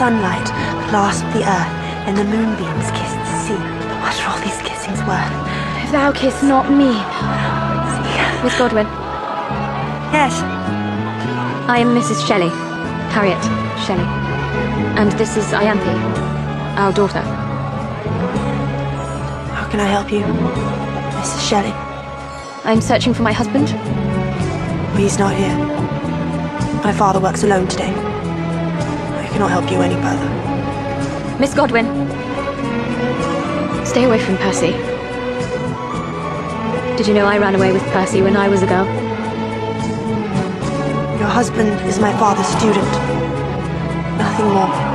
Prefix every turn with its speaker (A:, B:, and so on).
A: sunlight clasped the earth, and the moonbeams kissed the sea. What are all these kissings worth?
B: If thou kiss not me. Miss Godwin.
A: Yes.
B: I am Mrs. Shelley. Harriet Shelley. And this is Ianthe, our daughter.
A: How can I help you, Mrs. Shelley?
B: I'm searching for my husband.
A: He's not here. My father works alone today. I cannot help you any further.
B: Miss Godwin. Stay away from Percy. Did you know I ran away with Percy when I was a girl?
A: Your husband is my father's student. Nothing more.